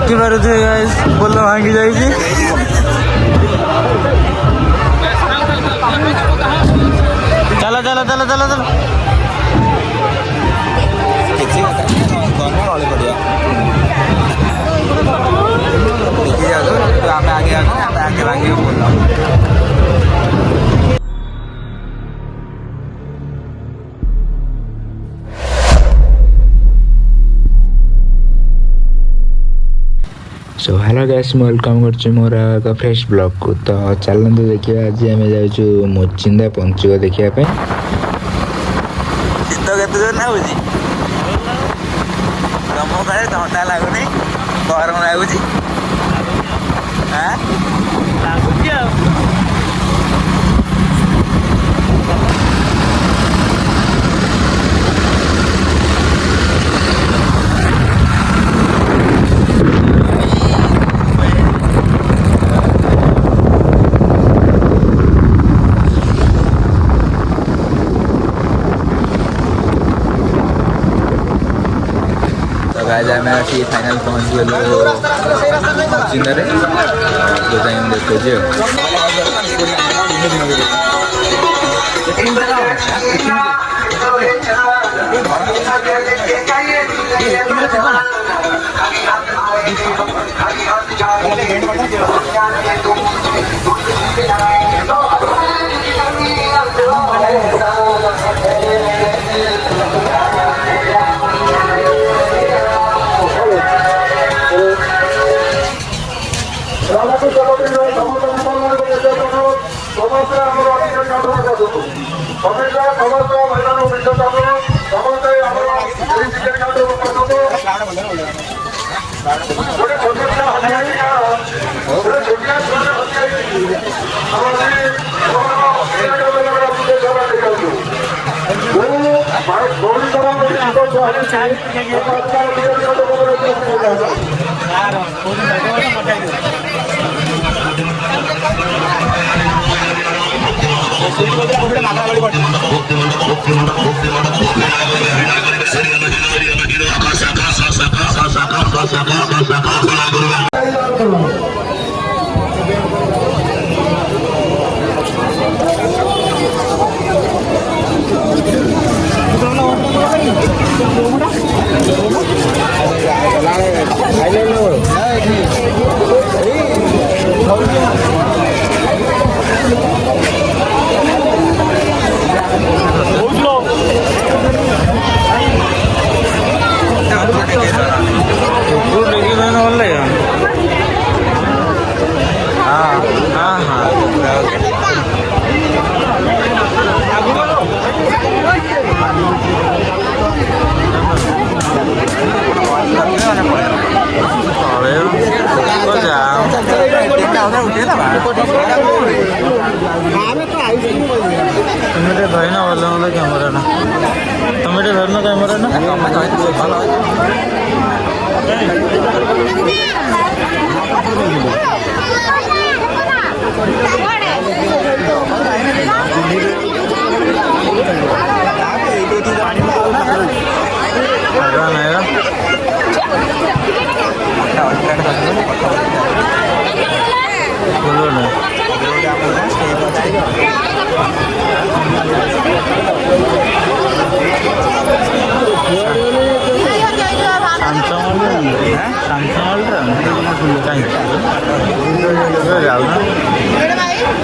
ଦେଖିପାରୁଥିବେ ଗାଇସ୍ ପୋଲ ଭାଙ୍ଗି ଯାଇଛି। ଚାଲ ଚାଲ ଚାଲ ଚାଲ ଚାଲ। ଆମେ ଆଗେ ଭାଙ୍ଗିକି ପୋଲ। सो हेलो गाइस वेलकम कर मोर एक फ्रेश ब्लॉग को। तो चलते देखिए आज आम जाऊँ मोचिंदा पंचुक देखापी। शीत के जोर ना तुम कहे थंडा लगुनि गरम लगुच आज आम आसी फाइनाल पहुँच गलु चिंदारे जो टाइम देखो धरना भल मतलब कैमरा ना तुम धरना कैमरा ना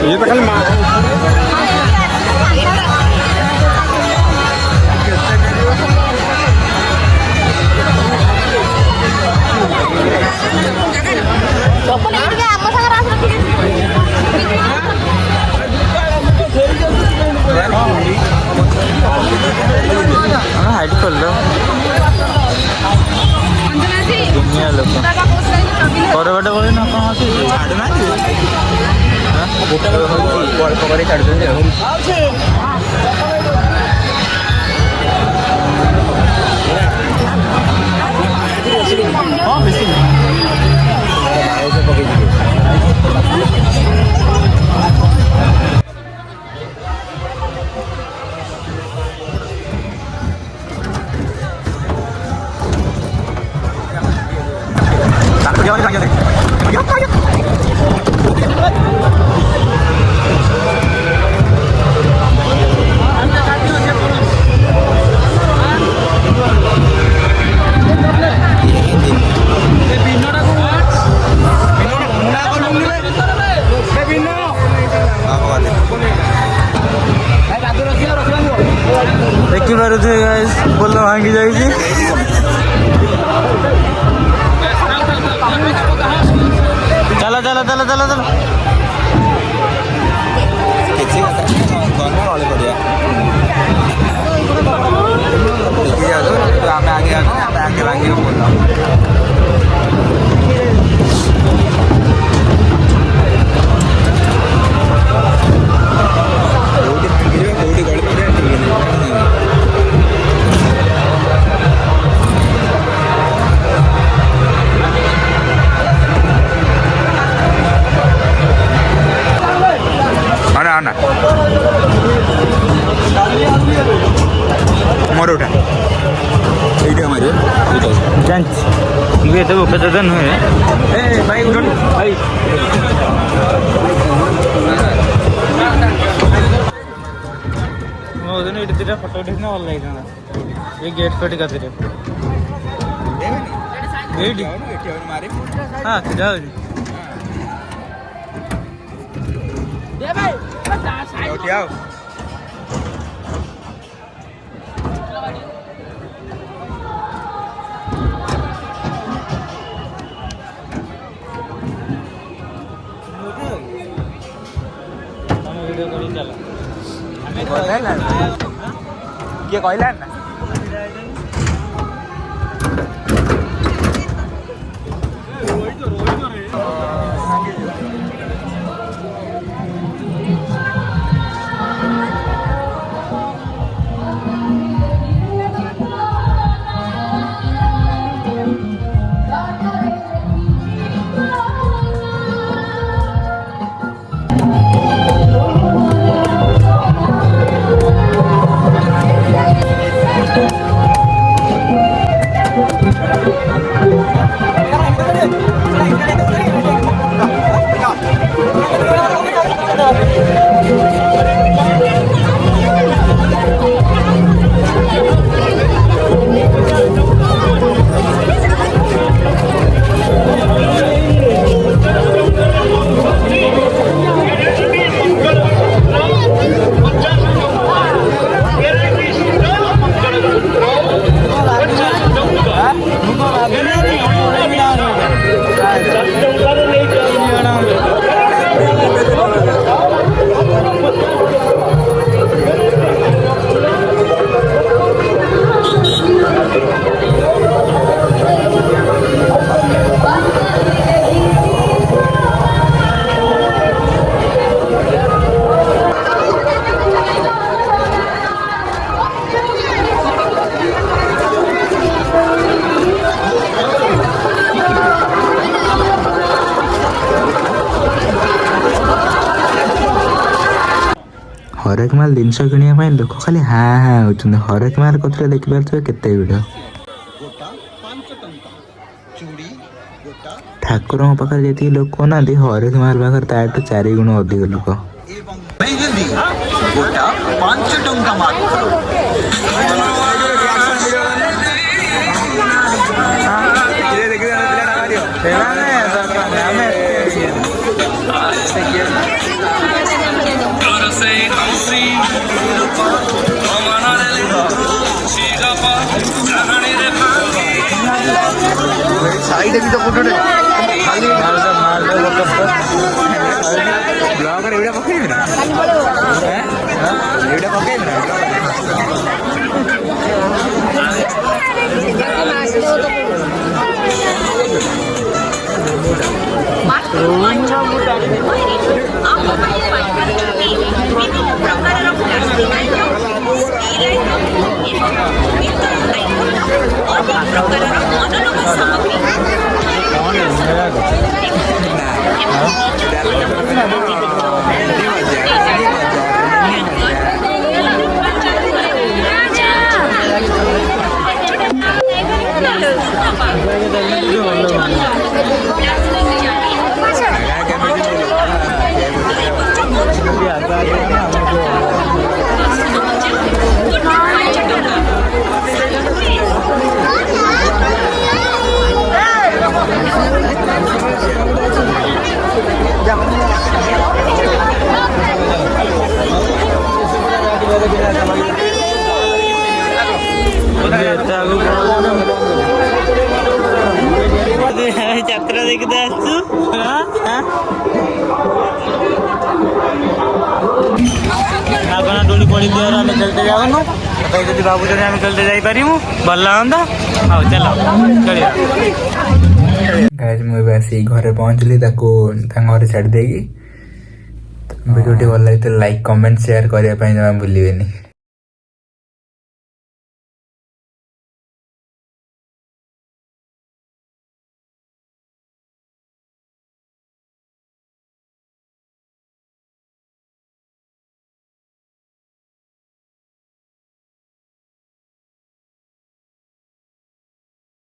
ये तो खाली हाइट कर लो दुनिया लोग पर बटे बोले ना कहाँ से पकड़ी छाड़ ଦେଖିପାରୁଥିବେ ଗାଇସ୍ ପୋଲ ଭାଙ୍ଗି ଯାଇଛି। ଚାଲ ଚାଲ ଚାଲ ଚାଲ ଚାଲ କିଛି ଗଲେ ଗଳି ପଡ଼ିବା ଦେଖି ଯାଉଛୁ ଆମେ ଆଗେ ଯାଉଛୁ ଆମେ ଆଗେ ଭାଙ୍ଗିବ ପୋଲ କୋଉଠି ଗଳି ପଡ଼ିବା ଠିକ୍ ନାହିଁ। ना मोर उठा এইটা আমার জানছি কিন্তু এটা উপযোজন হয়ে ভাই উঠুন ভাই ওদিন এডিটটা ফটো উঠেছিনা ভালো লাগছে না এই গেট ফেট কাছে এইটি মারি হ্যাঁ যাও দে ভাই उठाओ किए कहला ना हरेक माल जिनस किणा लोक खाली हाँ हाँ होती हरेक माल कथा देखिपे केते भिड़ ठाकुर पाखे जी लोक ना हरेक माल पाखे ताठू 4 गुण अधिक लोक साइड भी तो फोटो खाली ब्लॉगर एवढा पकडेल ना एवढा पकडेल ना ଯାତ୍ରା ଦେଖିତେ ଆସିଛୁ ମାଗଣା ଦୋଳି ପଡ଼ିଥିବାରୁ ଆମେ ଖେଳିତେ ଯାଉନୁ। ତଥାପି ଯଦି ଭାବୁଛନ୍ତି ଆମେ ଖେଳିତେ ଯାଇପାରିବୁ ଭଲ ଲାଗନ୍ତା। ହଉ ଚାଲ ଖେଳିବା। ଗାଇସ୍ ମୁଁ ଏବେ ଆସିକି ଘରେ ପହଞ୍ଚିଲି ତାକୁ ତାଙ୍କ ଘରେ ଛାଡ଼ି ଦେଇକି। ଭିଡ଼ିଓଟି ଭଲ ଲାଗିଥିଲେ ଲାଇକ୍ କମେଣ୍ଟ ସେୟାର କରିବା ପାଇଁ ଜମା ଭୁଲିବେନି।